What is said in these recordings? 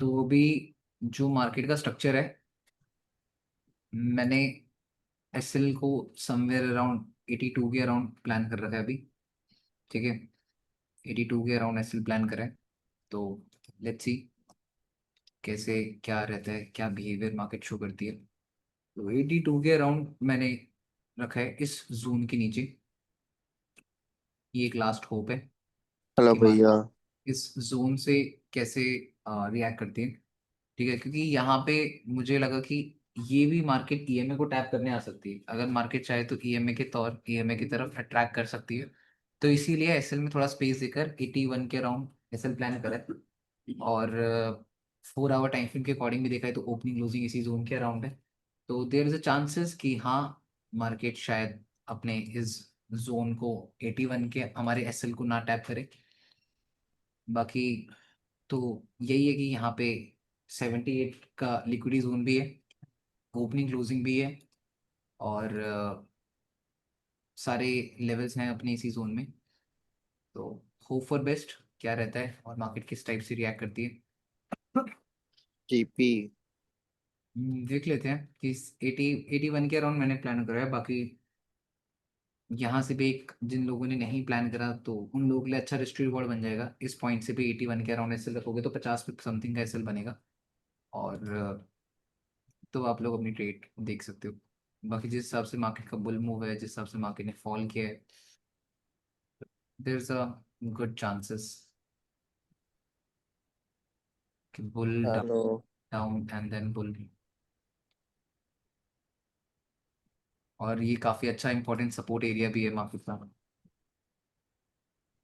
तो अभी जो मार्केट का स्ट्रक्चर है, मैंने एसएल को समवेयर अराउंड 82 के अराउंड प्लान कर रखा है अभी। ठीक है, 82 के अराउंड एसएल प्लान करें। तो लेट्स सी कैसे क्या रहता है, क्या बिहेवियर मार्केट शो करती है। तो 82 के अराउंड मैंने रखा है इस जोन के नीचे। ये एक लास्ट होप है हेलो कि भैया। इस जोन से कैसे रिएक्ट करती है। ठीक है, क्योंकि यहाँ पे मुझे लगा कि ये भी मार्केट ईएमए को टैप करने आ सकती है। अगर मार्केट चाहे तो ईएमए की तरफ अट्रैक्ट कर सकती है। तो इसीलिए एसएल में थोड़ा स्पेस देकर 81 के अराउंड एसएल प्लान करा है। और 4 आवर टाइम फ्रेम के अकॉर्डिंग भी देखा है तो ओपनिंग क्लोजिंग इसी जोन के अराउंड है। तो देर इज अ चांसेस कि हाँ, मार्केट शायद अपने इस जोन को 81 के हमारे एसएल को ना टैप करे। बाकी तो यही है कि यहाँ पे 78 का लिक्विडी जोन भी है, ओपनिंग क्लोजिंग भी है, और सारे लेवल्स हैं अपने इसी जोन में। तो होप फॉर बेस्ट क्या रहता है और मार्केट किस टाइप से रिएक्ट करती है। जीपी। देख लेते हैं कि 81 के अराउंड मैंने प्लान करा है। बाकी यहाँ से भी एक जिन लोगों ने नहीं प्लान करा तो उन लोगों के लिए अच्छा रिस्क रिवॉर्ड बन जाएगा। इस पॉइंट से भी 81 के अराउंड एसएल रखोगे तो 50 पे समथिंग का एसएल बनेगा। और तो आप लोग अपनी ट्रेड देख सकते हो। बाकी जिस हिसाब से मार्केट का बुल मूव है, जिस हिसाब से मार्केट ने फॉल किया है, there is a good chances कि bull hello. Down and then bull. और ये काफी अच्छा इंपॉर्टेंट सपोर्ट एरिया भी है मार्केट का,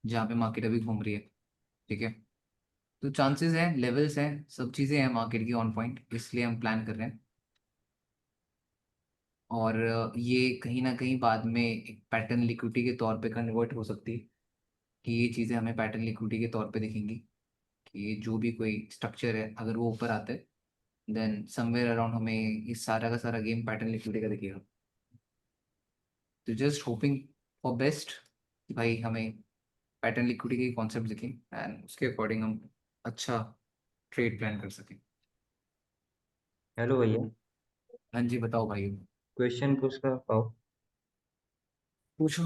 जहाँ पे मार्केट अभी घूम रही है। ठीक है, तो चांसेस हैं, लेवल्स हैं, सब चीजें हैं मार्केट की ऑन पॉइंट, इसलिए हम प्लान कर रहे हैं। और ये कहीं ना कहीं बाद में एक पैटर्न लिक्विडिटी के तौर पे कन्वर्ट हो सकती है। कि ये चीज़ें हमें पैटर्न लिक्विडिटी के तौर पे दिखेंगी कि ये जो भी कोई स्ट्रक्चर है अगर वो ऊपर आता है, देन समवेयर अराउंड हमें इस सारा का सारा गेम पैटर्न लिक्विडिटी का दिखेगा। तो जस्ट होपिंग फॉर बेस्ट कि भाई हमें पैटर्न लिक्विडिटी के कॉन्सेप्ट दिखें एंड उसके अकॉर्डिंग हम अच्छा ट्रेड प्लान कर सकें। हेलो भैया। हाँ जी, बताओ भाई। क्वेश्चन पूछना पाओ पूछो।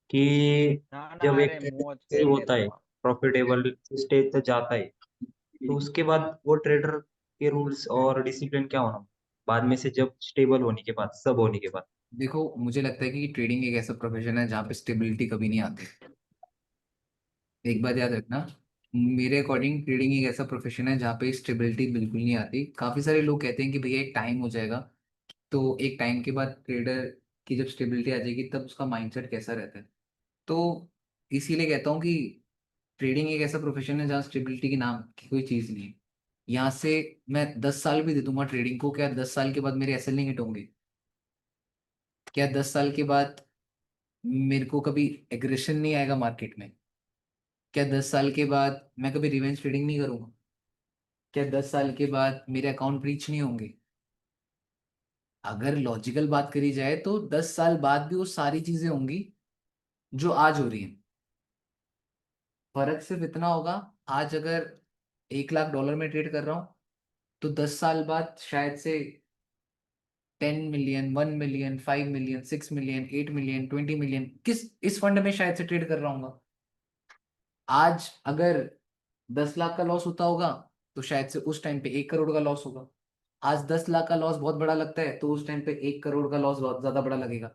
कि ना ना, जब एक अरे ट्रेडर मौज सेल खैरियत होता है, हुआ। प्रॉफिटेबल स्टेज तक जाता है, तो उसके बाद वो ट्रेडर के रूल्स और डिसिप्लिन क्या होना बाद में से, जब स्टेबल होने के बाद, सब होने के बाद। देखो, मुझे लगता है कि ट्रेडिंग एक ऐसा प्रोफेशन है जहाँ पे स्टेबिलिटी कभी नहीं आती। एक बात याद रखना, मेरे अकॉर्डिंग ट्रेडिंग एक ऐसा प्रोफेशन है जहाँ पे स्टेबिलिटी बिल्कुल नहीं आती। काफी सारे लोग कहते हैं कि भैया एक टाइम हो जाएगा। तो एक टाइम के बाद ट्रेडर की जब स्टेबिलिटी आ जाएगी तब उसका माइंडसेट कैसा रहता है। तो इसीलिए कहता हूँ कि ट्रेडिंग एक ऐसा प्रोफेशन है जहाँ स्टेबिलिटी की नाम की कोई चीज़ नहीं है। यहाँ से मैं 10 साल भी दे दूंगा ट्रेडिंग को, क्या 10 साल के बाद मेरे एसएल नहीं हिट होंगे? क्या 10 साल के बाद मेरे को कभी एग्रेशन नहीं आएगा मार्केट में? क्या 10 साल के बाद मैं कभी रिवेंज ट्रेडिंग नहीं करूंगा? क्या 10 साल के बाद मेरे अकाउंट ब्रीच नहीं होंगे? अगर लॉजिकल बात करी जाए तो 10 साल बाद भी वो सारी चीजें होंगी जो आज हो रही हैं। फर्क सिर्फ इतना होगा, आज अगर 1 लाख डॉलर में ट्रेड कर रहा हूँ तो 10 साल बाद शायद से 10 million, 1 million, 5 million, 6 million, 8 million, 20 million किस इस फंड में शायद से ट्रेड कर रहा हूँ। आज अगर 10 लाख का लॉस होता होगा तो शायद से उस टाइम पे 1 करोड़ का लॉस होगा। आज 10 लाख का लॉस बहुत बड़ा लगता है तो उस टाइम पे 1 करोड़ का लॉस बहुत ज्यादा बड़ा लगेगा।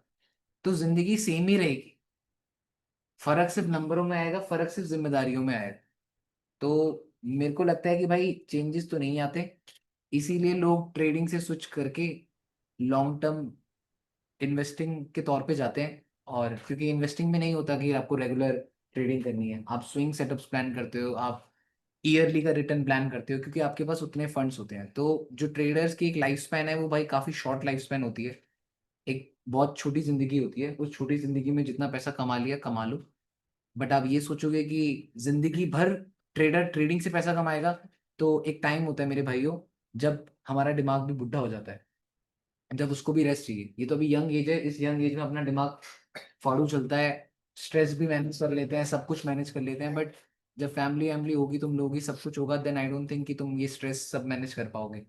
तो जिंदगी सेम ही रहेगी, फर्क सिर्फ नंबरों में आएगा, फर्क सिर्फ जिम्मेदारियों में आएगा। तो मेरे को लगता है कि भाई चेंजेस तो नहीं आते, इसीलिए लोग ट्रेडिंग से स्विच करके लॉन्ग टर्म इन्वेस्टिंग के तौर पे जाते हैं। और क्योंकि इन्वेस्टिंग में नहीं होता कि आपको रेगुलर ट्रेडिंग करनी है, आप स्विंग सेटअप्स प्लान करते हो, आप ईयरली का रिटर्न प्लान करते हो, क्योंकि आपके पास उतने फंड्स होते हैं। तो जो ट्रेडर्स की एक लाइफ स्पैन है वो भाई काफी शॉर्ट लाइफ स्पैन होती है। एक बहुत छोटी जिंदगी होती है, उस छोटी जिंदगी में जितना पैसा कमा लिया कमा लो। बट आप ये सोचोगे कि जिंदगी भर ट्रेडर ट्रेडिंग से पैसा कमाएगा, तो एक टाइम होता है मेरे भाइयों जब हमारा दिमाग भी बुढ़ा हो जाता है, जब उसको भी रेस्ट चाहिए। ये तो अभी यंग एज है, इस यंग एज में अपना दिमाग फाड़ू चलता है, स्ट्रेस भी मैनेज कर लेते हैं, सब कुछ मैनेज कर लेते हैं। बट जब फैमिली वैमिली होगी, तुम लोग ही सब कुछ होगा, देन आई डोंट थिंक कि तुम ये स्ट्रेस सब मैनेज कर पाओगे।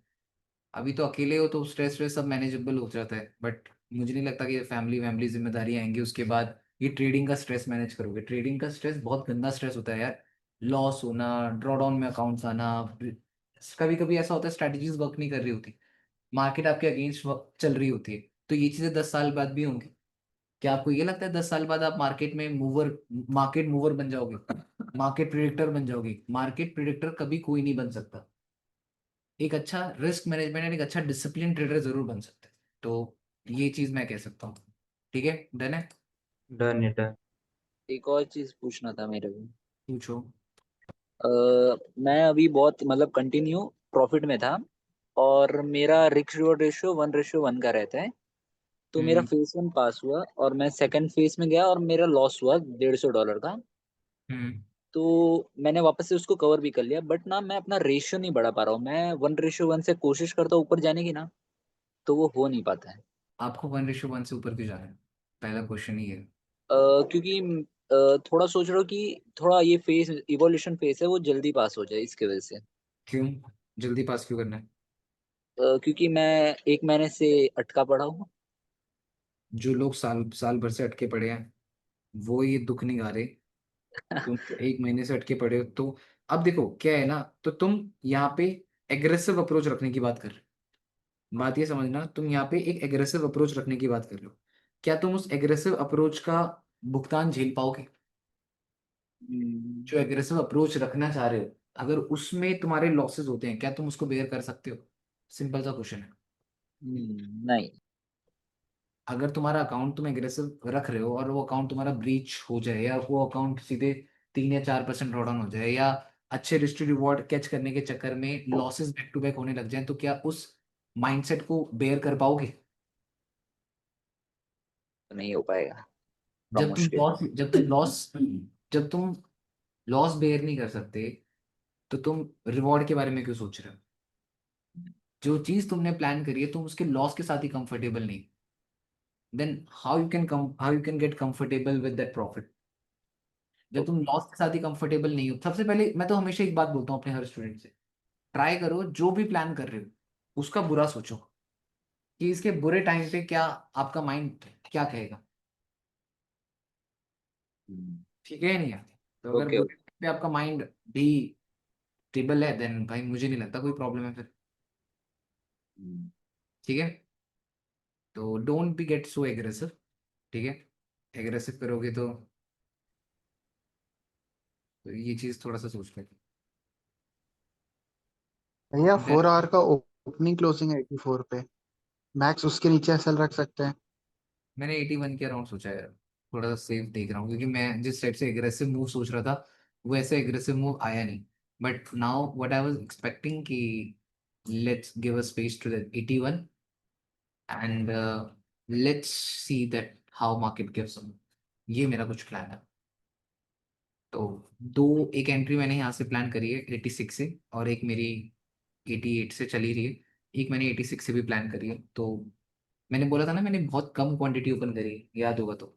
अभी तो अकेले हो तो स्ट्रेस स्ट्रेस सब मैनेजेबल हो जाता है, बट मुझे नहीं लगता कि फैमिली वैमिली जिम्मेदारी आएंगी उसके बाद ये ट्रेडिंग का स्ट्रेस मैनेज करोगे। ट्रेडिंग का स्ट्रेस बहुत गंदा स्ट्रेस होता है यार। लॉस होना, ड्रॉडाउन में अकाउंट्स आना, कभी कभी ऐसा होता है स्ट्रैटेजीज वर्क नहीं कर रही होती, मार्केट आपके अगेंस्ट चल रही होती है। तो ये चीजें 10 साल बाद भी होंगी। क्या आपको ये लगता है 10 साल बाद आप मार्केट मूवर बन जाओगे, मार्केट प्रिडिक्टर बन जाओगे? मार्केट प्रिडिक्टर कभी कोई नहीं बन सकता। एक अच्छा रिस्क मैनेजमेंट एंड एक अच्छा डिसिप्लिन ट्रेडर जरूर बन सकते हैं। तो ये चीज मैं कह सकता हूँ। ठीक है, डन है। डन है डन। एक और चीज पूछना था मेरे को। पूछो। मैं अभी बहुत मतलब कंटिन्यू प्रॉफिट में था, और मेरा रिस्क रिवॉर्ड रेशियो 1:1 का रहता है। तो मेरा हम्म। फेज 1 पास हुआ और मैं सेकंड फेज में गया और मेरा लॉस हुआ $150 का। हम्म। तो मैंने वापस से उसको कवर भी कर लिया, बट ना मैं अपना रेशियो नहीं बढ़ा पा रहा हूँ। मैं 1:1 से कोशिश करता हूँ ऊपर जाने की ना, तो वो हो नहीं पाता है। आपको 1:1 से ऊपर क्यों जाना है? पहला क्वेश्चन ही है। क्योंकि थोड़ा सोच रहा हूँ कि थोड़ा ये फेज इवोल्यूशन फेज है वो जल्दी पास हो जाए इसके वजह से। क्यों जल्दी पास क्यों करना है? क्योंकि मैं 1 महीने से अटका पड़ा हूँ। जो लोग साल साल भर से अटके पड़े हैं वो ये दुख नहीं गा रहे। तुम तो 1 महीने से अटके पड़े हो तो अब देखो क्या है ना, तो तुम यहाँ पे एग्रेसिव अप्रोच रखने की बात कर रहे हो। बात ये समझना, तुम यहाँ पे एक एग्रेसिव अप्रोच रखने की बात कर रहे हो। क्या तुम उस एग्रेसिव अप्रोच का भुगतान झेल पाओगे? हम्म, जो एग्रेसिव अप्रोच रखना चाह रहे हो, अगर उसमें तुम्हारे लॉसेस होते हैं, क्या तुम उसको बेयर कर सकते हो? सिंपल सा क्वेश्चन है। नहीं। अगर तुम्हारा अकाउंट तुम एग्रेसिव रख रहे हो और वो अकाउंट तुम्हारा ब्रीच हो जाए, या वो अकाउंट सीधे 3 या 4% ड्रॉडाउन हो जाए, या अच्छे रिस्क रिवॉर्ड कैच करने के चक्कर में लॉसेस बैक टू बैक होने लग जाए, तो क्या उस माइंडसेट को बेयर कर पाओगे? तो नहीं हो पाएगा, थोड़ा जब तुम मुश्किल। लॉस जब तुम लॉस जब तुम लॉस बेयर नहीं कर सकते, तो तुम रिवॉर्ड के बारे में क्यों सोच रहे हो? जो चीज तुमने प्लान करी है, तुम उसके लॉस के साथ ही कंफर्टेबल नहीं, then how you can get comfortable with that profit? जब तुम लॉस के साथ ही कंफर्टेबल नहीं हो, सबसे पहले मैं तो हमेशा एक बात बोलता हूँ अपने हर स्टूडेंट से, ट्राई करो जो भी प्लान कर रहे हो उसका बुरा सोचो, कि इसके बुरे टाइम पे क्या आपका माइंड क्या कहेगा। ठीक है या नहीं यार? तो अगर ओके बुरे ओके। टाइम पे आपका माइंड भी स्टेबल है, देन भाई मुझे नहीं लगता कोई प्रॉब्लम है फिर। ठीक है, तो don't be get so aggressive. ठीक है, एग्रेसिव करोगे तो ये चीज थोड़ा सा सोच लेते। भैया Then 4 आवर का ओपनिंग क्लोजिंग है 84 पे। मैक्स उसके नीचे एसएल रख सकते हैं। मैंने 81 के अराउंड सोचा है। थोड़ा सा सेफ देख रहा हूँ, क्योंकि मैं जिस टाइप से एग्रेसिव मूव सोच रहा था वो ऐसे एग्रेसिव मूव आया नहीं। But now what I was expecting कि let's give a space to that 81 and let's see that how market gives. ये मेरा कुछ प्लान है। तो दो, एक एंट्री मैंने यहाँ से प्लान करी है 86 से, और एक मेरी 88 से चली रही है। एक मैंने 86 से भी प्लान करी है। तो मैंने बोला था ना, मैंने बहुत कम क्वांटिटी ओपन करी है, याद होगा तो।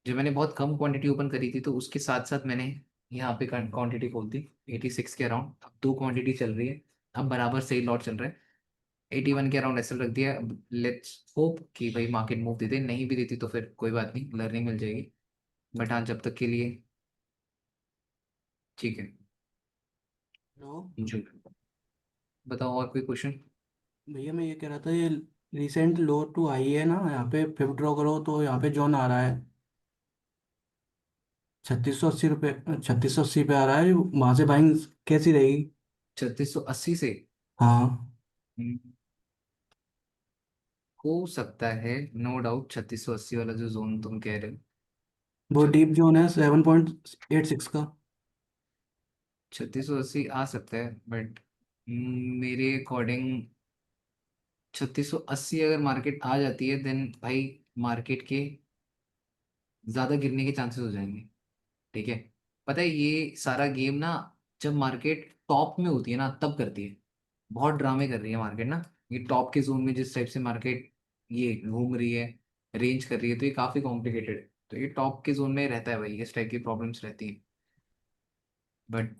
जब मैंने बहुत कम क्वांटिटी ओपन करी थी तो उसके साथ साथ मैंने यहाँ पे क्वांटिटी खोल दी 86 के अराउंड। अब दो क्वांटिटी चल रही है, अब बराबर सही लॉट चल रहा है। 81 के अराउंड ऐसे रख दिया। अब लेट्स होप कि भाई मार्केट मूव दे दे, नहीं भी देती तो फिर कोई बात नहीं, लर्निंग मिल जाएगी। बट हाँ, जब तक के लिए ठीक है। हेलो मुझे बताओ और कोई क्वेश्चन। भैया, मैं ये कह रहा था, ये रिसेंट लो टू हाई है ना, यहाँ पे विड्रॉ करो तो यहाँ पे जोन आ रहा है 3680 रुपये, 3680 पे आ रहा है। वहां से बाइंग कैसी रहेगी? 3680 से? हाँ। हम्म, हो सकता है, नो डाउट। 3680 वाला जो जोन तुम कह रहे हो, वो डीप जोन है 7.86 का। 3680 आ सकता है, बट मेरे अकॉर्डिंग 3680 अगर मार्केट आ जाती है, देन भाई मार्केट के ज्यादा गिरने के चांसेस हो जाएंगे। ठीक है, पता है ये सारा गेम ना, जब मार्केट टॉप में होती है ना तब करती है। बहुत ड्रामे कर रही है मार्केट ना। ये टॉप के जोन में जिस टाइप से मार्केट ये घूम रही है, रेंज कर रही है, तो ये काफी कॉम्प्लिकेटेड है। तो ये टॉप के जोन में रहता है भाई, इस टाइप की प्रॉब्लम्स रहती हैं। बट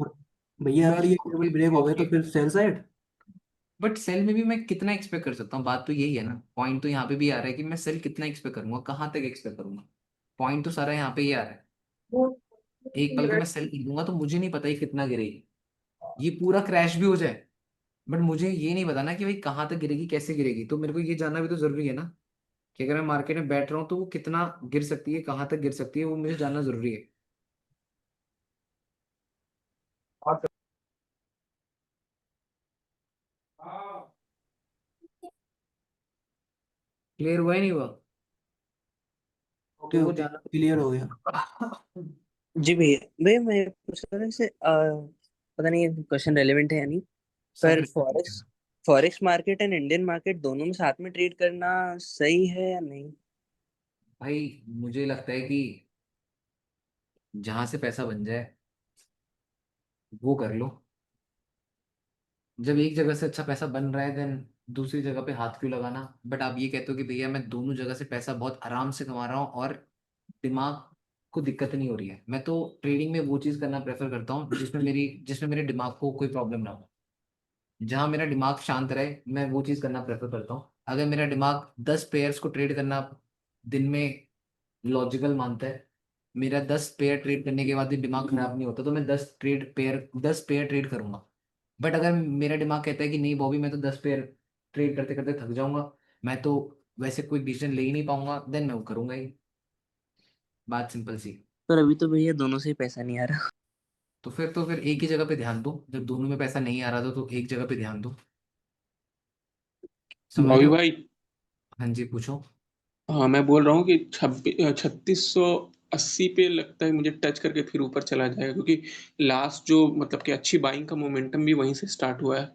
भैया अगर ये टेबल ब्रेक हो गए तो फिर सेल साइड। सेल में भी मैं कितना एक्सपेक्ट कर सकता हूँ, बात तो यही है ना। पॉइंट तो यहाँ पे भी आ रहा है कि मैं सेल कितना एक्सपेक्ट करूंगा, कहाँ तक एक्सपेक्ट करूंगा। पॉइंट तो सारा यहाँ पे ही आ रहा है। एक पल को मैं सेल कर दूंगा तो मुझे नहीं पता ये कितना गिरेगी, ये पूरा क्रैश भी हो जाए, बट मुझे ये नहीं पता ना कि भाई कहाँ तक गिरेगी, कैसे गिरेगी। तो मेरे को ये जानना भी तो जरूरी है ना कि अगर मैं मार्केट में बैठ रहा हूँ तो वो कितना गिर सकती है, कहाँ तक गिर सकती है, वो मुझे जानना जरूरी है। क्लियर हुआ ही नहीं हुआ? ओके तो वो ओके, जानना। क्लियर हो गया। जी भैया, भैया मैं पूछ रहा था जैसे पता नहीं क्वेश्चन रेलेवेंट है या नहीं, सब पर relevant फॉरेक्स है। Forex market and Indian market दोनों में साथ में ट्रेड करना सही है या नहीं? भाई मुझे लगता है कि जहां से पैसा बन जाए वो कर लो। जब एक जगह से अच्छा पैसा बन रहा है देन दूसरी जगह पे हाथ क्यों लगाना। बट आप ये कहते हो कि भैया मैं दोनों जगह से पैसा बहुत आराम से कमा रहा हूँ और दिमाग को दिक्कत नहीं हो रही है, मैं तो ट्रेडिंग में वो चीज़ करना प्रेफर करता हूँ जिसमें मेरे दिमाग को कोई प्रॉब्लम ना हो। जहाँ मेरा दिमाग शांत रहे मैं वो चीज़ करना प्रेफर करता हूँ। अगर मेरा दिमाग 10 पेयर्स को ट्रेड करना दिन में लॉजिकल मानता है, मेरा 10 पेयर ट्रेड करने के बाद भी दिमाग खराब नहीं होता, तो मैं 10 पेयर ट्रेड करूंगा। बट अगर मेरा दिमाग कहता है कि नहीं बॉबी मैं तो 10 पेयर ट्रेड करते करते थक जाऊंगा, मैं तो वैसे कोई डिसीजन ले ही नहीं पाऊंगा, देन मैं वो करूंगा ही। बात सिंपल सी। पर अभी तो भैया दोनों से ही पैसा नहीं आ रहा। तो फिर एक ही जगह पे ध्यान दो, जब दोनों में पैसा नहीं आ रहा था तो एक जगह पे ध्यान दो। समझ रहे भावी हो? भाई, हाँ जी पूछो। हाँ मैं बोल रहा हूँ कि 3680 पे लगता है मुझे टच करके फिर ऊपर चला जाएगा, क्योंकि लास्ट जो मतलब कि अच्छी बाइंग का मोमेंटम भी वहीं से स्टार्ट हुआ है।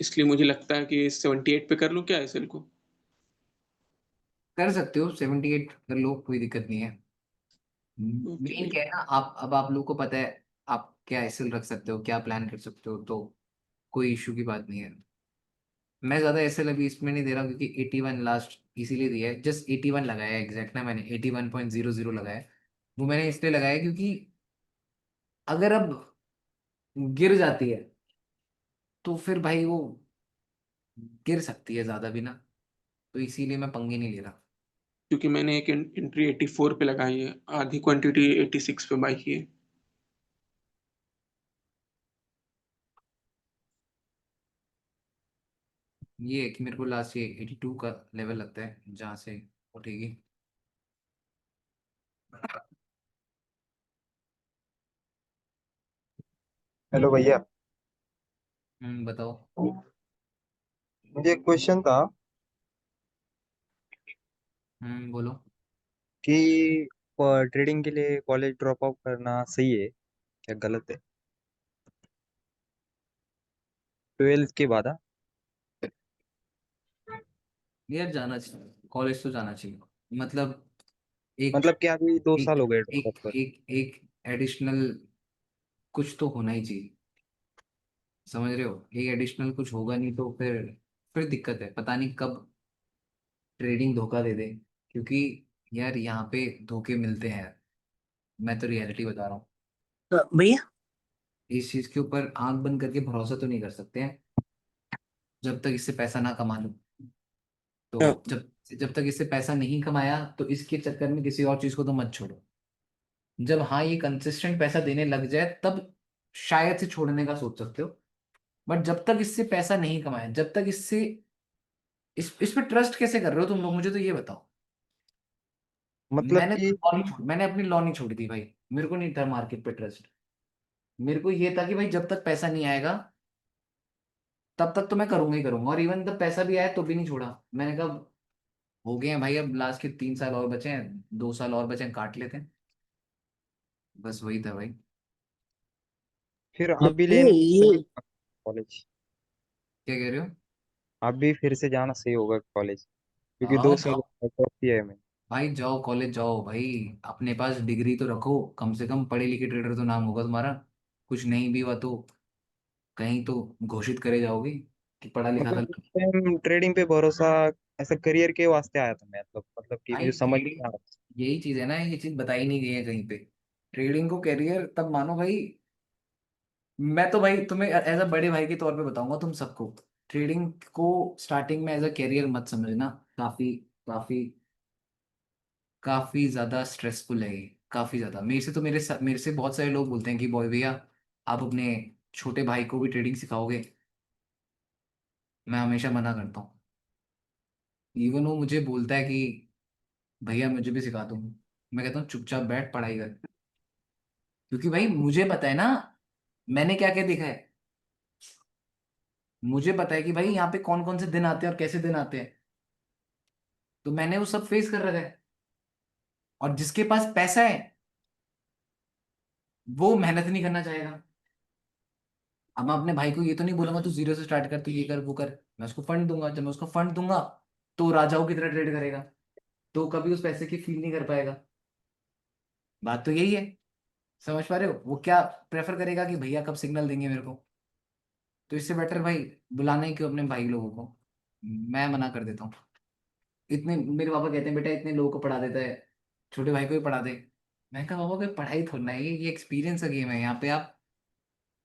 इसलिए मुझे लगता है कि 78 पे कर लूँ क्या एसएल को? कर सकते हो 78 कर लो, कोई दिक्कत नहीं है। ओके मेन क्या भैया। है ना, आप लोग को पता है आप क्या एसएल रख सकते हो, क्या प्लान कर सकते हो, तो कोई इशू की बात नहीं है। मैं ज्यादा एसएल अभी इसमें नहीं दे रहा हूँ क्योंकि 81 लास्ट इसीलिए दिया है, जस्ट 81 लगाया है एग्जैक्ट ना, मैंने 81.00 लगाया है। वो मैंने इसलिए लगाया क्योंकि अगर अब गिर जाती है तो फिर भाई वो गिर सकती है ज्यादा भी ना, तो इसीलिए मैं पंगे नहीं ले रहा। क्योंकि मैंने एक एंट्री 84 पे लगाई है, आधी क्वांटिटी 86 पे बाई की है। ये है कि मेरे को लास्ट ये 82 का लेवल लगता है जहाँ से उठेगी। हेलो भैया, बताओ। मुझे एक क्वेश्चन था बोलो। कि ट्रेडिंग के लिए कॉलेज ड्रॉप आउट करना सही है क्या गलत है? 12th के बाद हाँ? यार जाना चाहिए कॉलेज, तो जाना चाहिए। मतलब एक मतलब कि अभी 2 साल एक हो गए ड्रॉप एक आउट कर। एक एक एडिशनल कुछ तो होना ही चाहिए। समझ रहे हो? एक एडिशनल कुछ होगा नहीं तो फिर दिक्कत है, पता नहीं कब ट्रेडिंग धोखा दे दे। क्योंकि यार यहाँ पे धोखे मिलते हैं यार, मैं तो रियलिटी बता रहा हूँ। तो भैया, इस चीज के ऊपर आंख बंद करके भरोसा तो नहीं कर सकते हैं जब तक इससे पैसा ना कमा लो। तो जब जब तक इससे पैसा नहीं कमाया तो इसके चक्कर में किसी और चीज को तो मत छोड़ो। जब हाँ ये कंसिस्टेंट पैसा देने लग जाए तब शायद से छोड़ने का सोच सकते हो। बट जब तक इससे पैसा नहीं कमाया, जब तक इससे इस पे ट्रस्ट कैसे कर रहे हो तुम लोग, मुझे तो ये बताओ। मतलब कि मैंने अपनी लॉ नहीं छोड़ी थी भाई, मेरे को नहीं था मार्केट पे ट्रस्ट। मेरे को ये था कि भाई जब तक पैसा नहीं आएगा तब तक तो मैं करूंगा ही करूंगा, और इवन जब पैसा भी आया तो भी नहीं छोड़ा। मैंने कहा हो गए हैं भाई, अब लास्ट के 3 साल और बचे हैं, 2 साल और बचे हैं, काट लेते हैं। बस वही था भाई। फिर अभी भैया लेना सही ये होगा कॉलेज? क्या कह रहे हो? अभी फिर से जाना सही होगा कॉलेज, क्योंकि हाँ 2 साल जाओ ड्रॉप किया है मैं। भाई, जाओ कॉलेज जाओ भाई। अपने पास डिग्री तो रखो, कम से कम पढ़े लिखे ट्रेडर तो नाम होगा तुम्हारा। कुछ नहीं भी हुआ तो कहीं तो घोषित करे जाओगे कि पढ़ा लिखा था मतलब उस लड़का। टाइम ट्रेडिंग पे भरोसा ऐसा करियर के वास्ते आया था मैं, मतलब कि भाई मुझे समझ ट्रेडिंग नहीं आ रहा। यही चीज है ना, ये चीज बताई नहीं गई है कहीं पे ट्रेडिंग को कैरियर तब मानो भाई, मैं तो भाई तुम्हें एज अ बड़े भाई के तौर पे बताऊंगा तुम सबको, ट्रेडिंग को स्टार्टिंग में एज अ कैरियर मत समझना। काफी काफी काफी ज्यादा स्ट्रेसफुल है ये, काफी ज्यादा। मेरे से बहुत सारे लोग बोलते हैं कि बॉय भैया आप अपने छोटे भाई को भी ट्रेडिंग सिखाओगे। मैं हमेशा मना करता हूँ। इवन वो मुझे बोलता है कि भैया मुझे भी सिखा दो, मैं कहता हूँ चुपचाप बैठ पढ़ाई कर। क्योंकि भाई मुझे पता है ना, मैंने क्या क्या देखा है। मुझे पता है कि भाई यहाँ पे कौन कौन से दिन आते हैं और कैसे दिन आते हैं। तो मैंने वो सब फेस कर रखा है। और जिसके पास पैसा है वो मेहनत नहीं करना चाहेगा। अब मैं अपने भाई को ये तो नहीं बोलूंगा तू जीरो से स्टार्ट कर, तू ये कर वो कर। मैं उसको फंड दूंगा, जब मैं उसको फंड दूंगा तो वो राजाओं की तरह ट्रेड करेगा। तो कभी उस पैसे की फील नहीं कर पाएगा। बात तो यही है। समझ पा रहे हो? वो क्या प्रेफर करेगा कि भैया कब सिग्नल देंगे मेरे को। तो इससे बेटर भाई बुलाना ही क्यों अपने भाई लोगों को। मैं मना कर देता हूँ। इतने मेरे पापा कहते हैं बेटा इतने लोगों को पढ़ा देता है, छोटे भाई को भी पढ़ा दे। मैं कहा पापा कोई पढ़ाई थोड़ी ना है, ये एक्सपीरियंस का गेम है। यहाँ पे आप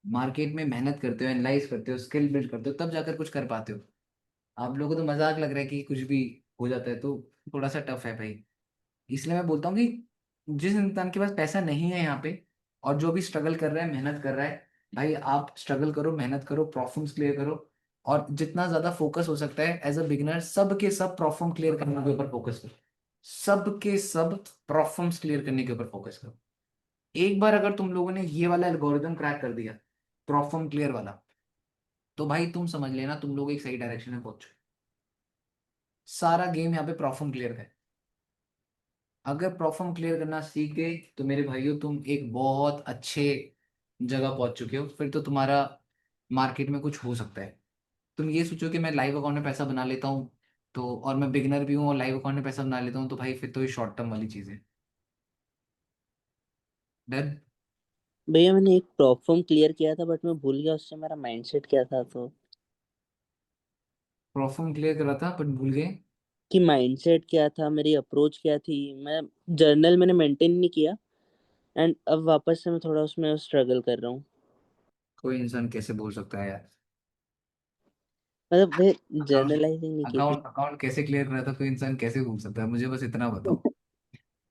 मार्केट में मेहनत करते हो, एनालाइज करते हो, स्किल बिल्ड करते हो, तब जाकर कुछ कर पाते हो। आप लोगों को तो मजाक लग रहा है कि कुछ भी हो जाता है, तो थोड़ा सा टफ है भाई। इसलिए मैं बोलता हूँ कि जिस इंसान के पास पैसा नहीं है यहाँ पे और जो भी स्ट्रगल कर रहा है, मेहनत कर रहा है, भाई आप स्ट्रगल करो, मेहनत करो, प्रॉब्लम्स क्लियर करो। और जितना ज्यादा फोकस हो सकता है एज अ बिगिनर, सब के सब प्रॉब्लम क्लियर करने के ऊपर फोकस करो। सब के सब प्रॉब्लम्स क्लियर करने के ऊपर फोकस करो। एक बार अगर तुम लोगों ने ये वाला एल्गोरिदम क्रैक कर दिया, प्रॉब्लम क्लियर वाला, तो भाई तुम समझ लेना तुम लोग एक सही डायरेक्शन में पहुंचो। सारा गेम यहाँ पे प्रॉब्लम क्लियर है। अगर प्रॉब्लम क्लियर करना सीख गए तो मेरे भाइयों तुम एक बहुत अच्छे जगह पहुंच चुके हो। फिर तो तुम्हारा मार्केट में कुछ हो सकता है। तुम ये सोचो कि मैं लाइव अकाउंट में पैसा बना लेता हूँ, तो और मैं बिगनर भी हूँ और लाइव अकाउंट में पैसा बना लेता हूँ, तो भाई फिर तो ये शॉर्ट टर्म वाली चीज है। डन। भैया मैंने एक प्रॉब्लम क्लियर किया था बट मैं भूल गया उससे मेरा माइंडसेट क्या था, तो प्रॉब्लम क्लियर करा था बट भूल गए। कि माइंडसेट क्या था, मेरी अप्रोच क्या थी। मैं जर्नल मैंने मेंटेन नहीं किया एंड अब वापस से मैं थोड़ा उसमें स्ट्रगल कर रहा हूँ। कोई इंसान कैसे बोल सकता है यार। मतलब भैया अकाउंट जर्नलाइजिंग नहीं की थी। अकाउंट अकाउंट कैसे क्लियर करा था कोई इंसान कैसे बोल सकता है, मुझे बस इतना बताओ।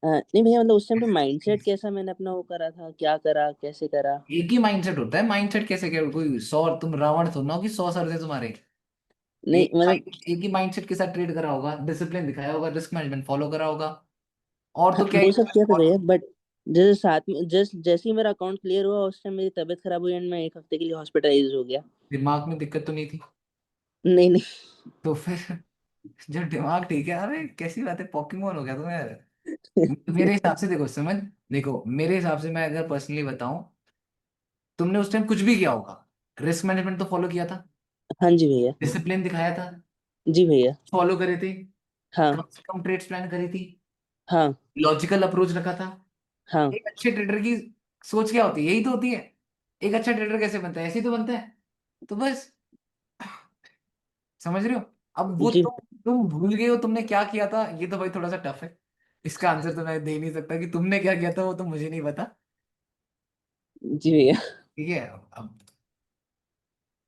नहीं भैया, मतलब उस टाइम पे माइंडसेट कैसा मैंने अपना वो करा था, क्या करा कैसे करा। एक ही माइंडसेट होता है। माइंडसेट कैसे क्या, कोई 100, तुम रावण थो ना कि 100 सर थे तुम्हारे। नहीं मतलब एक ही माइंडसेट के साथ ट्रेड करा होगा, डिसिप्लिन दिखाया होगा, रिस्क मैनेजमेंट फॉलो करा होगा। और हाँ, तो क्या वो ही सब किया था भैया, बट जैसे साथ में जैसे ही मेरा अकाउंट क्लियर हुआ उस टाइम मेरी तबीयत खराब हुई एंड मैं एक हफ्ते के लिए हॉस्पिटलाइज हो गया। दिमाग में दिक्कत तो नहीं थी? नहीं नहीं। तो फिर जब दिमाग ठीक है, अरे कैसी बात है, पॉकीमोन हो गया तुम्हें यार। मेरे हिसाब से देखो, समझ, देखो मेरे हिसाब से मैं अगर पर्सनली बताऊं, तुमने उस टाइम कुछ भी किया होगा, रिस्क मैनेजमेंट तो फॉलो किया था, हाँ जी भैया। डिसिप्लिन दिखाया था, जी भैया। फॉलो करे थे, हाँ कम से कम ट्रेड्स प्लान करी थी, हाँ लॉजिकल अप्रोच रखा था। हाँ। एक अच्छे ट्रेडर की सोच क्या होती है? यही तो होती है। एक अच्छा ट्रेडर कैसे बनता है? ऐसे ही तो बनता है। तो बस, समझ रहे हो? अब वो जी तुम भूल गए हो तुमने क्या किया था, ये तो भाई थोड़ा सा टफ है। इसका आंसर तो मैं दे नहीं सकता कि तुमने क्या किया था, वो तो मुझे नहीं पता। जी भैया। ठीक है। अब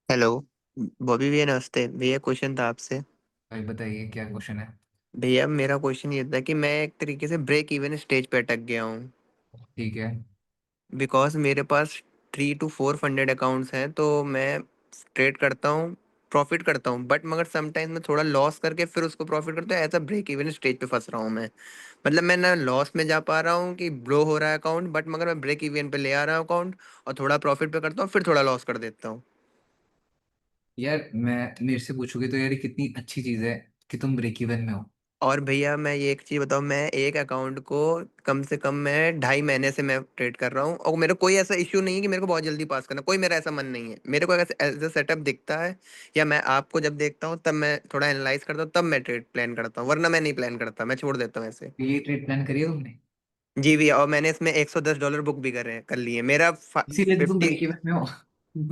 हेलो। बॉबी भैया नमस्ते भैया, क्वेश्चन था आपसे। भाई बताइए क्या क्वेश्चन है। भैया मेरा क्वेश्चन ये था कि मैं एक तरीके से ब्रेक इवन स्टेज पे अटक गया हूँ। ठीक है। बिकॉज मेरे पास 3 to 4 फंडेड अकाउंट्स हैं, तो मैं ट्रेड करता हूँ, प्रॉफिट करता हूँ, बट मगर समटाइम्स मैं थोड़ा लॉस करके फिर उसको प्रॉफिट करता हूँ। ऐसा ब्रेक इवन स्टेज पे फंस रहा हूँ मैं। मतलब मैं ना लॉस में जा पा रहा हूँ कि ब्लो हो रहा है अकाउंट, बट मगर मैं ब्रेक इवन पे ले आ रहा हूँ अकाउंट, और थोड़ा प्रॉफिट पे करता हूँ फिर थोड़ा लॉस कर देता हूँ। यार मैं मेरे से पूछोगे तो यार ये कितनी अच्छी चीज है कि तुम ब्रेक इवन में हो। और भैया मैं ये एक चीज बताऊं, मैं एक अकाउंट को कम से कम मैं 2.5 महीने से मैं ट्रेड कर रहा हूँ, और मेरे को कोई ऐसा इश्यू नहीं है कि मेरे को बहुत जल्दी पास करना, कोई मेरा ऐसा मन नहीं है। मेरे को अगर ऐसा सेटअप दिखता है या मैं आपको जब देखता हूँ तब मैं थोड़ा एनालाइज करता हूँ, तब मैं ट्रेड प्लान करता हूँ, वरना मैं नहीं प्लान करता, मैं छोड़ देता हूँ ऐसे। ये ट्रेड प्लान करिए तुमने? जी भैया, और मैंने इसमें $110 बुक भी कर लिए मेरा इसीलिए तो तुम 50। ब्रेक इवन में हो।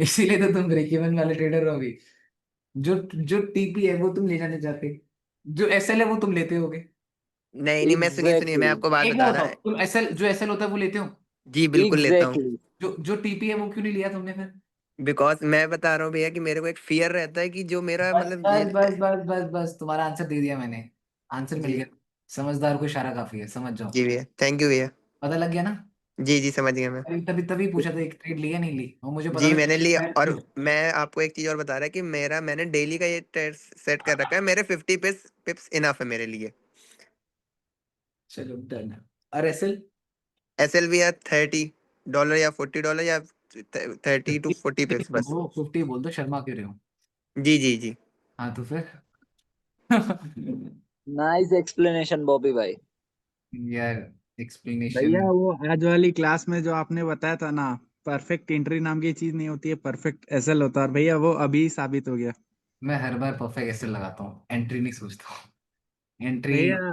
इसीलिए तो तुम ब्रेक इवन वाले ट्रेडर हो अभी। जो जो टीपी है वो तुम ले जाने चाहते, जो एसएल है वो तुम लेते होगे। नहीं नहीं, मैं सुनिए सुनिए, एग्जैक्टली। मैं आपको बात एक बार बता रहा बताओ, है। तुम एसएल, जो एसएल होता है वो लेते हो? जी बिल्कुल लेता हूँ। एग्जैक्टली। जो टीपी है वो क्यों नहीं लिया तुमने फिर? बिकॉज मैं बता रहा हूँ भैया कि मेरे को एक फियर रहता है कि जो मेरा बस मतलब बस ये बस बस बस बस तुम्हारा आंसर दे दिया मैंने। आंसर मिल जी गया। समझदार को इशारा काफी है, समझ जाओ। जी भैया, थैंक यू भैया। पता लग गया ना? जी जी समझ गया मैं। तभी तभी तभी पूछा था, एक ट्रेड लिया नहीं ली, और मुझे पता जी था मैंने लिया, और कि- मैं आपको एक चीज और बता रहा है कि मैंने डेली का ये सेट कर रखा है, मेरे 50 पिप्स इनफ है मेरे लिए। चलो डन। और एसएल? एसएल भी है $30 या $40 या 30 to 40 पिप्स बस। वो 50 बोल दो, शर्मा क्यों रहे हो? जी जी जी। हाँ तो फिर नाइस एक्सप्लेनेशन बॉबी भाई। यार भैया एक्सप्लेनेशन। वो आज वाली क्लास में जो आपने बताया था ना, परफेक्ट एंट्री नाम की चीज नहीं होती है, परफेक्ट एसएल होता है, और भैया वो अभी साबित हो गया। मैं हर बार परफेक्ट एसएल लगाता हूँ, एंट्री नहीं सोचता हूँ। एंट्री। भैया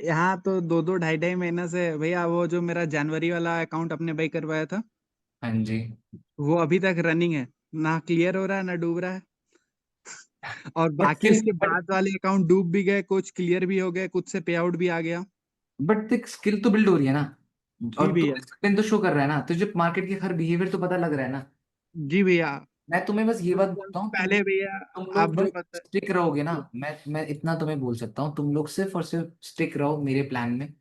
यहाँ तो 2-2 ढाई-ढाई महीने से भैया, वो जो मेरा जनवरी वाला अकाउंट अपने भाई करवाया था, हाँ जी। वो अभी तक रनिंग है, ना क्लियर हो रहा है ना डूब रहा है। और बट बाकी स्किल उसके बाद वाले अकाउंट डूब भी गए, कुछ क्लियर भी हो गए, कुछ से पे आउट भी आ गया। बट देख, स्किल तो बिल्ड हो रही है ना। जी और तू भैया। डिसिप्लिन तो शो कर रहा है ना, तुझे मार्केट के हर बिहेवियर तो पता लग रहा है ना। जी भैया। मैं तुम्हें बस ये कुछ बात टाइम बोलता हूँ, पहले भैया, तुम लोग आप बस जो बता। स्टिक रहोगे ना। मैं इतना तुम्हें बोल सकता हूँ, तुम लोग सिर्फ और सिर्फ स्टिक रहो मेरे प्लान में।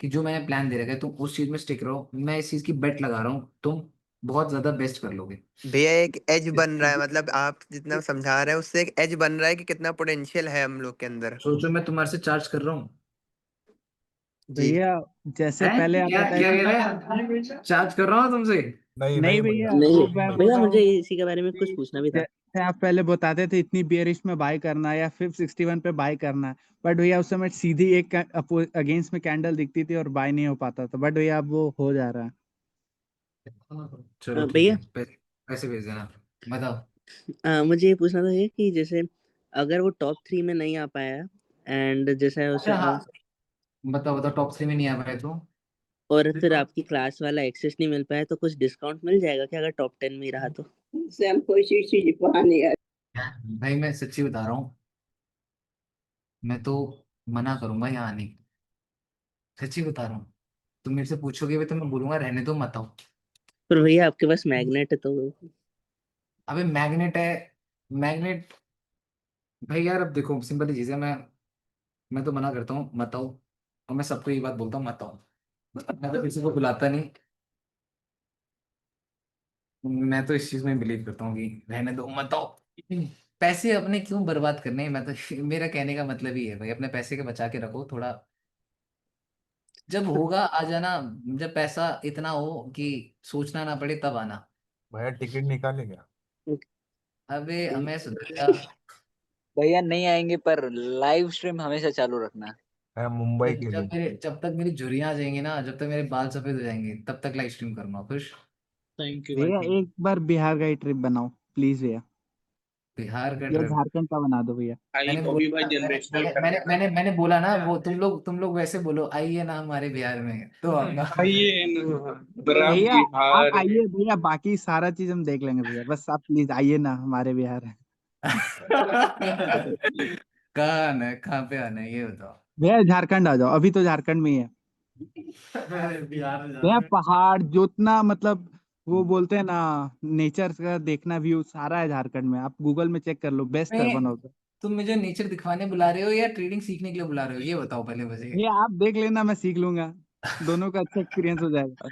कि जो मैंने प्लान दे रखा है तुम उस चीज में स्टिक रहो, मैं इस चीज की बेट लगा रहा हूँ, तुम बहुत ज्यादा बेस्ट कर लोगे। भैया एक एज बन रहा है, मतलब आप जितना समझा रहे हैं उससे एक एज बन रहा है कि कितना पोटेंशियल है हम लोग के अंदर। सोचो मैं तुम्हारे से चार्ज कर रहा हूँ। जी। भैया जैसे हैं? पहले आप क्या बताए क्या थे। कह रहे हैं? चार्ज कर रहा हूँ तुमसे? नहीं भैया, नहीं वो मैं बोल भैया, रहा मुझे हूँ इसी के बारे में कुछ कि पूछना भी था। जैसे आप पहले बताते थे इतनी बियरिश में बाय करना है या फिर 61 पे बाय करना है, बट भैया उस समय सीधी एक अगेंस्ट में कैंडल दिखती थी और बाय नहीं हो पाता था, बट भैया अब वो हो जा रहा है। चलो ठीक भैया, है, पैसे पैसे भेज देना। बताओ। मुझे ये पूछना था ये कि जैसे अगर वो टॉप 3 में नहीं आ पाया, एंड जैसे उसे अच्छा हाँ, बताओ बताओ, टॉप 3 में नहीं आ पाए तो? और फिर आपकी क्लास वाला एक्सेस नहीं मिल पाया, तो कुछ डिस्काउंट मिल जाएगा क्या अगर टॉप 10 में ही रहा तो? सैम कोशिश ही पानी है। भाई मैं सच्ची बता रहा हूँ, मैं तो मना करूंगा यहाँ आने की। सच्ची बता रहा हूँ। तुम मेरे से पूछोगे भी तो मैं बोलूंगा रहने दो, मत आओ। पर भैया आपके पास मैग्नेट है तो। अबे मैग्नेट है। मैग्नेट। भाई यार अब देखो, सिंपल चीज है, मैं तो मना करता हूँ मत आओ। और मैं सबको ये बात बोलता हूँ, मत आओ। मैं तो किसी को बुलाता नहीं। मैं तो इस चीज में बिलीव करता हूँ कि रहने दो, मत आओ। पैसे अपने क्यों बर्बाद करने हैं? मैं तो मेरा कहने का मतलब ही है भाई, अपने पैसे के बचा के रखो थोड़ा। जब होगा आ जाना। जब पैसा इतना हो कि सोचना ना पड़े तब आना। भैया टिकट निकाले क्या? अबे हमें सुधरेगा। भैया नहीं आएंगे, पर लाइव स्ट्रीम हमेशा चालू रखना। भैया मुंबई के लिए। जब तक मेरी झुर्रियां आ जाएंगी ना, जब तक मेरे बाल सफेद हो जाएंगे, तब तक लाइव स्ट्रीम करूंगा खुश। थैंक यू भाई, भैया थैंक एक बार बिहार का ही ट्रिप बनाओ प्लीज भैया, बिहार का या ट्रिप। झारखंड का बना दो भैया। भाई मैंने बॉबी बोला भाई ना, जनरेशनल टैलेंट। मैंने बोला ना, वो तुम लोग वैसे बोलो, आइए ना हमारे बिहार में तो आऊंगा। आइए न, बड़ा भैया आप बिहार में। आइए भैया, बाकी सारा चीज हम देख लेंगे भैया, बस आप प्लीज आइए ना हमारे बिहार। कहाँ आना है, कहाँ पे आना है ये बताओ। भैया झारखंड आ जाओ, अभी तो झारखंड में ही है। बिहार में भैया जाना है। पहाड़ जोतना, मतलब वो बोलते हैं ना, नेचर का देखना व्यू सारा है झारखंड में, आप गूगल में चेक कर लो, बेस्ट है वन मैं ऑफ द। तुम मुझे नेचर दिखवाने बुला रहे हो या ट्रेडिंग सीखने के लिए बुला रहे हो, ये बताओ पहले मुझे। भैया आप देख लेना, मैं सीख लूंगा, दोनों का अच्छा एक्सपीरियंस हो जाएगा।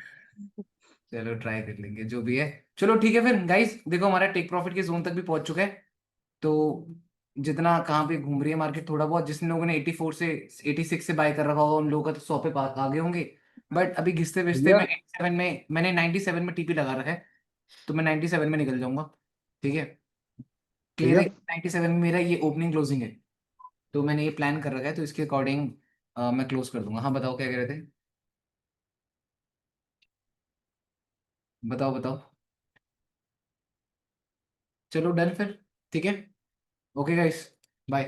चलो ट्राई कर लेंगे जो भी है। चलो ठीक है फिर गाइस, देखो हमारा टेक प्रॉफिट के जोन तक भी पहुंच चुका है। तो जितना कहाँ पे घूम रही है मार्केट, थोड़ा बहुत जिन लोगों ने 84 से 86 से बाय कर रखा होगा उन लोगों का तो 100 पे आगे होंगे। बट अभी घिसते पिसते भैया मैं 87 में, मैंने 97 में टीपी लगा रखा है। तो मैं 97 में निकल जाऊंगा। ठीक है। क्लियर भैया है, 97 में मेरा ये ओपनिंग क्लोजिंग है। तो मैंने ये प्लान कर रखा है, तो इसके अकॉर्डिंग मैं क्लोज कर दूंगा। हाँ बताओ क्या कह रहे थे? बताओ बताओ। चलो डन फिर। ठीक है। Okay guys. बाय।